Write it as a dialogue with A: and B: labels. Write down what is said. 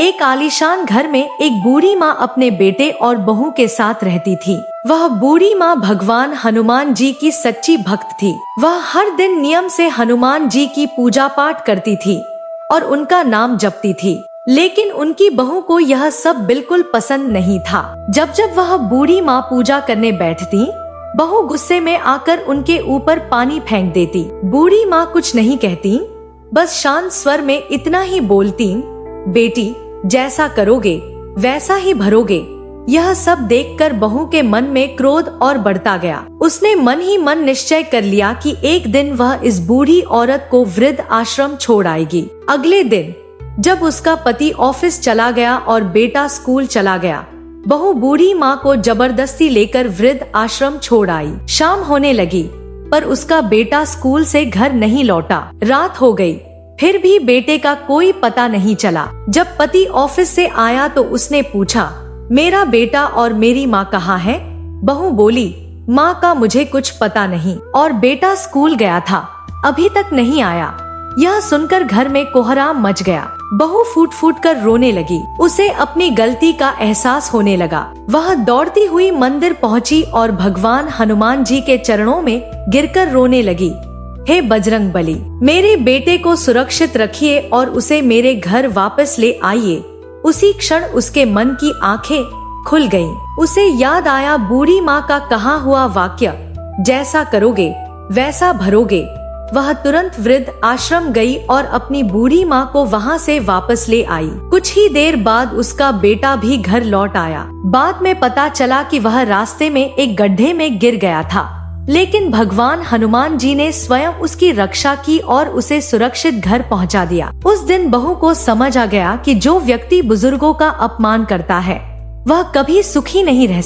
A: एक आलीशान घर में एक बूढ़ी माँ अपने बेटे और बहू के साथ रहती थी। वह बूढ़ी माँ भगवान हनुमान जी की सच्ची भक्त थी। वह हर दिन नियम से हनुमान जी की पूजा पाठ करती थी और उनका नाम जपती थी। लेकिन उनकी बहू को यह सब बिल्कुल पसंद नहीं था। जब जब वह बूढ़ी माँ पूजा करने बैठती, बहू गुस्से में आकर उनके ऊपर पानी फेंक देती। बूढ़ी माँ कुछ नहीं कहती, बस शांत स्वर में इतना ही बोलती, बेटी जैसा करोगे वैसा ही भरोगे। यह सब देखकर बहू के मन में क्रोध और बढ़ता गया। उसने मन ही मन निश्चय कर लिया कि एक दिन वह इस बूढ़ी औरत को वृद्ध आश्रम छोड़ आएगी। अगले दिन जब उसका पति ऑफिस चला गया और बेटा स्कूल चला गया, बहू बूढ़ी माँ को जबरदस्ती लेकर वृद्ध आश्रम छोड़ आई। शाम होने लगी पर उसका बेटा स्कूल से घर नहीं लौटा। रात हो गई, फिर भी बेटे का कोई पता नहीं चला। जब पति ऑफिस से आया तो उसने पूछा, मेरा बेटा और मेरी माँ कहाँ है? बहू बोली, माँ का मुझे कुछ पता नहीं और बेटा स्कूल गया था, अभी तक नहीं आया। यह सुनकर घर में कोहराम मच गया। बहू फूट फूट कर रोने लगी। उसे अपनी गलती का एहसास होने लगा। वह दौड़ती हुई मंदिर पहुंची और भगवान हनुमान जी के चरणों में गिरकर रोने लगी। हे बजरंग बली, मेरे बेटे को सुरक्षित रखिए और उसे मेरे घर वापस ले आइए। उसी क्षण उसके मन की आंखें खुल गईं। उसे याद आया बूढ़ी माँ का कहा हुआ वाक्य, जैसा करोगे वैसा भरोगे। वह तुरंत वृद्ध आश्रम गई और अपनी बूढ़ी माँ को वहाँ से वापस ले आई। कुछ ही देर बाद उसका बेटा भी घर लौट आया। बाद में पता चला कि वह रास्ते में एक गड्ढे में गिर गया था, लेकिन भगवान हनुमान जी ने स्वयं उसकी रक्षा की और उसे सुरक्षित घर पहुंचा दिया। उस दिन बहू को समझ आ गया कि जो व्यक्ति बुजुर्गों का अपमान करता है वह कभी सुखी नहीं रह